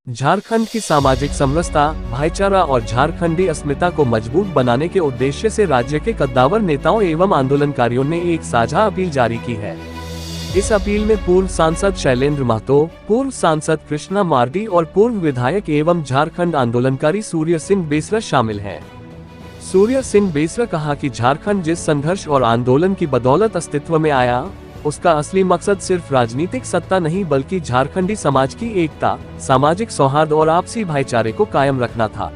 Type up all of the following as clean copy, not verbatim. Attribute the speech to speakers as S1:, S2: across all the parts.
S1: झारखंड की सामाजिक समरसता, भाईचारा और झारखंडी अस्मिता को मजबूत बनाने के उद्देश्य से राज्य के कद्दावर नेताओं एवं आंदोलनकारियों ने एक साझा अपील जारी की है। इस अपील में पूर्व सांसद शैलेंद्र महतो, पूर्व सांसद कृष्णा मार्डी और पूर्व विधायक एवं झारखंड आंदोलनकारी सूर्य सिंह बेसरा शामिल हैं। सूर्य सिंह बेसरा कहा कि झारखंड जिस संघर्ष और आंदोलन की बदौलत अस्तित्व में आया, उसका असली मकसद सिर्फ राजनीतिक सत्ता नहीं बल्कि झारखंडी समाज की एकता, सामाजिक सौहार्द और आपसी भाईचारे को कायम रखना था।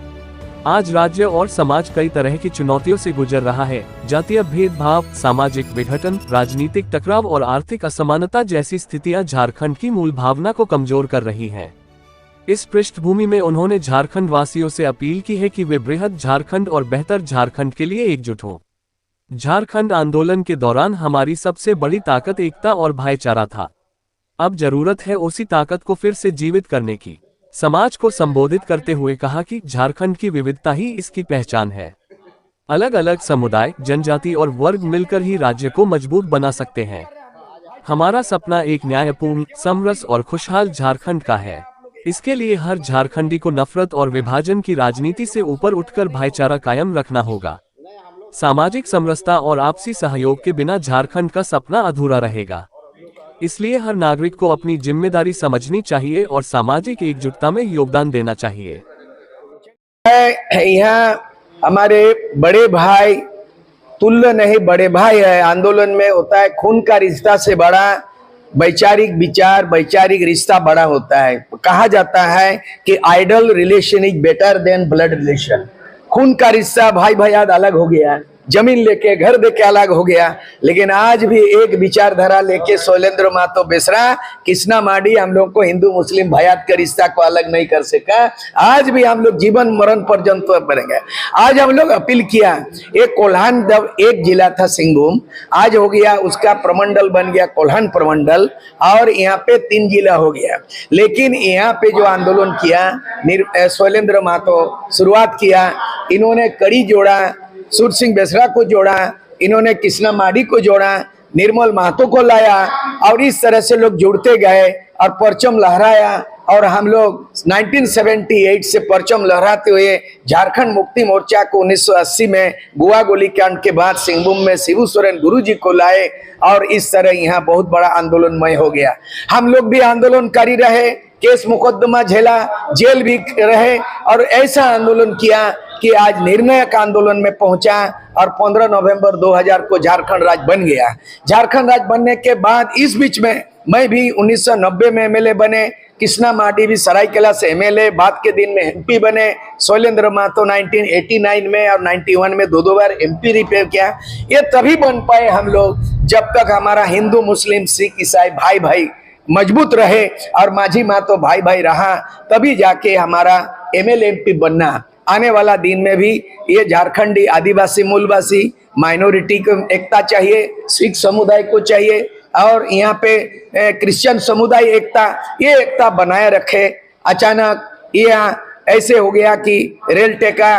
S1: आज राज्य और समाज कई तरह की चुनौतियों से गुजर रहा है। जातीय भेदभाव, सामाजिक विघटन, राजनीतिक टकराव और आर्थिक असमानता जैसी स्थितियां झारखंड की मूल भावना को कमजोर कर रही हैं। इस पृष्ठभूमि में उन्होंने झारखंड वासियों से अपील की है कि वे बृहद झारखंड और बेहतर झारखंड के लिए एकजुट हों। झारखंड आंदोलन के दौरान हमारी सबसे बड़ी ताकत एकता और भाईचारा था। अब जरूरत है उसी ताकत को फिर से जीवित करने की। समाज को संबोधित करते हुए कहा कि झारखंड की विविधता ही इसकी पहचान है। अलग अलग समुदाय, जनजाति और वर्ग मिलकर ही राज्य को मजबूत बना सकते हैं। हमारा सपना एक न्यायपूर्ण, समरस और खुशहाल झारखंड का है। इसके लिए हर झारखंडी को नफरत और विभाजन की राजनीति से ऊपर उठकर भाईचारा कायम रखना होगा। सामाजिक समरसता और आपसी सहयोग के बिना झारखंड का सपना अधूरा रहेगा। इसलिए हर नागरिक को अपनी जिम्मेदारी समझनी चाहिए और सामाजिक एकजुटता में योगदान देना चाहिए।
S2: यहाँ हमारे बड़े भाई तुल्य नहीं, बड़े भाई है। आंदोलन में होता है खून का रिश्ता से बड़ा वैचारिक विचार, वैचारिक रिश्ता बड़ा होता है। कहा जाता है कि ideal relation is better than blood relation. खून का रिश्ता भाई भाइयाद अलग हो गया, जमीन लेके घर देके अलग हो गया, लेकिन आज भी एक विचारधारा लेके शैलेंद्र महतो बेसरा, कृष्णा मार्डी हम लोग को हिंदू मुस्लिम भाइयाद के रिश्ता को अलग नहीं कर सका। आज भी हम लोग जीवन मरण पर्यंत बनेंगे। आज हम लोग अपील किया, एक कोल्हान एक जिला था सिंहभूम, आज हो गया उसका प्रमंडल बन गया कोल्हान प्रमंडल, और यहाँ पे 3 जिला हो गया। लेकिन यहाँ पे जो आंदोलन किया शैलेंद्र महतो शुरुआत किया, इन्होंने कड़ी जोड़ा, सूर्य सिंह बेसरा को जोड़ा, इन्होंने कृष्णा मार्डी को जोड़ा, निर्मल महतो को लाया, और इस तरह से लोग जुड़ते गए और परचम लहराया। और हम लोग 1978 से परचम लहराते हुए झारखंड मुक्ति मोर्चा को 1980 में गोवा गोलीकांड के बाद सिंहभूम में शिबू सोरेन गुरुजी को लाए, और इस तरह यहाँ बहुत बड़ा आंदोलनमय हो गया। हम लोग भी आंदोलनकारी रहे, केस मुकदमा झेला, जेल भी रहे, और ऐसा आंदोलन किया कि आज निर्णायक आंदोलन में पहुंचा, और 15 नवंबर 2000 को झारखंड राज्य बन गया। झारखंड राज्य बनने के बाद इस बीच में मैं भी 1990 में एमएलए बने, कृष्णा मार्डी भी सरायकेला से एमएलए, बाद के दिन में एमपी बने, शैलेंद्र महतो 1989 में और 91 में 2 बार एमपी रिपेयर किया। ये तभी बन पाए हम लोग जब तक हमारा हिंदू मुस्लिम सिख ईसाई भाई भाई मजबूत रहे, और माझी महतो भाई भाई रहा, तभी जाके हमारा एमएलए एमपी बनना। आने वाला दिन में भी ये झारखंडी आदिवासी मूलवासी माइनॉरिटी को एकता चाहिए, सिख समुदाय को चाहिए, और यहाँ पे क्रिश्चियन समुदाय एकता, ये एकता बनाए रखे। अचानक यहाँ ऐसे हो गया कि रेल टेका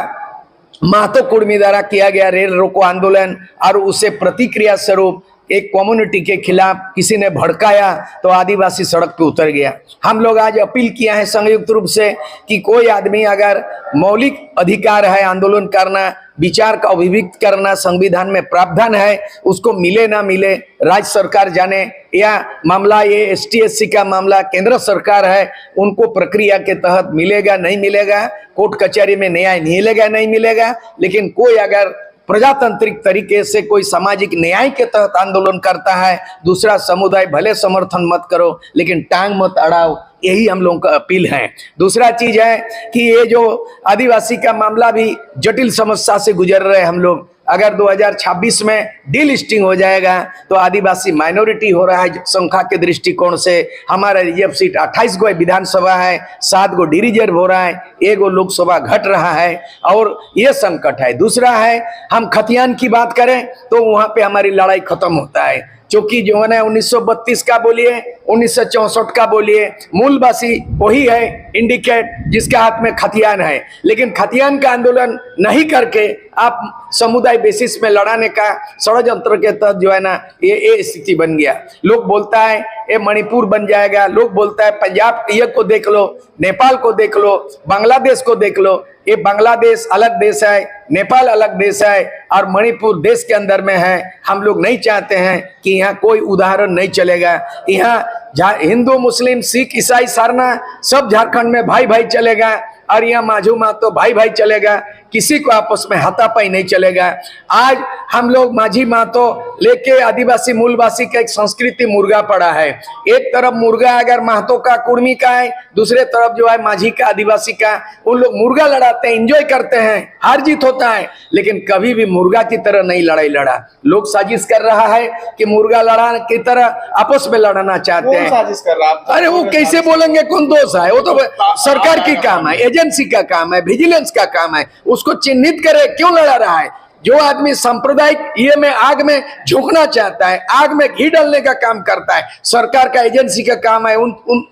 S2: महतो कुर्मी द्वारा किया गया रेल रोको आंदोलन, और उसे प्रतिक्रिया स्वरूप एक कम्युनिटी के खिलाफ किसी ने भड़काया तो आदिवासी सड़क पे उतर गया। हम लोग आज अपील किया है संयुक्त रूप से कि कोई आदमी अगर मौलिक अधिकार है आंदोलन करना, विचार का अभिव्यक्त करना, संविधान में प्रावधान है, उसको मिले ना मिले राज्य सरकार जाने, या मामला ये ST/SC का मामला केंद्र सरकार है, उनको प्रक्रिया के तहत मिलेगा नहीं मिलेगा, कोर्ट कचहरी में न्याय मिलेगा नहीं मिलेगा, लेकिन कोई अगर प्रजातांत्रिक तरीके से कोई सामाजिक न्याय के तहत आंदोलन करता है, दूसरा समुदाय भले समर्थन मत करो लेकिन टांग मत अड़ाओ, यही हम लोगों का अपील है। दूसरा चीज है कि ये जो आदिवासी का मामला भी जटिल समस्या से गुजर रहे हम लोग, अगर 2026 में डीलिस्टिंग हो जाएगा तो आदिवासी माइनॉरिटी हो रहा है संख्या के दृष्टिकोण से। हमारा रिजर्व सीट 28 गो विधानसभा है, 7 गो डी रिजर्व हो रहा है, 1 गो लोकसभा घट रहा है, और ये संकट है। दूसरा है, हम खतियान की बात करें तो वहां पे हमारी लड़ाई खत्म होता है, क्योंकि जो है 1932 का बोलिए, 1964 का बोलिए, मूलवासी वही है इंडिकेट जिसके हाथ में खतियान है। लेकिन खतियान का आंदोलन नहीं करके आप समुदाय बेसिस में लड़ाने का षड्यंत्र के तहत जो है ना ये स्थिति बन गया। लोग बोलता है ये मणिपुर बन जाएगा, लोग बोलता है पंजाब ये को देख लो, नेपाल को देख लो, बांग्लादेश को देख लो। ये बांग्लादेश अलग देश है, नेपाल अलग देश है और मणिपुर देश के अंदर में है। हम लोग नहीं चाहते हैं कि यहाँ कोई उदाहरण नहीं चलेगा। यहाँ हिंदू मुस्लिम सिख ईसाई सारना सब झारखंड में भाई भाई चलेगा और यहाँ माझू महतो भाई भाई चलेगा, किसी को आपस में हाथापाई नहीं चलेगा। आज हम लोग माझी महतो लेके आदिवासी मूलवासी का एक संस्कृति मुर्गा पड़ा है। एक तरफ मुर्गा अगर महतो का कुर्मी का है, दूसरे तरफ जो है माझी का आदिवासी का, उन लोग मुर्गा लड़ाते हैं, एंजॉय करते हैं, हार जीत होता है, लेकिन कभी भी मुर्गा की तरह नहीं लड़ाई लड़ा। लोग साजिश कर रहा है कि मुर्गा लड़ा की तरह आपस में लड़ना चाहते हैं।
S3: साजिश कर रहा है?
S2: अरे वो कैसे बोलेंगे, कौन दोष है? वो तो सरकार की काम है, एजेंसी का काम है, विजिलेंस का काम है, उसको चिन्हित करे क्यों लड़ा रहा है। जो आदमी सांप्रदायिक ये में आग में झोंकना चाहता है, आग में घी डालने का काम करता है, सरकार का एजेंसी का काम है उन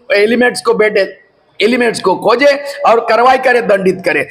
S2: एलिमेंट्स को खोजे और कार्रवाई करे, दंडित करे।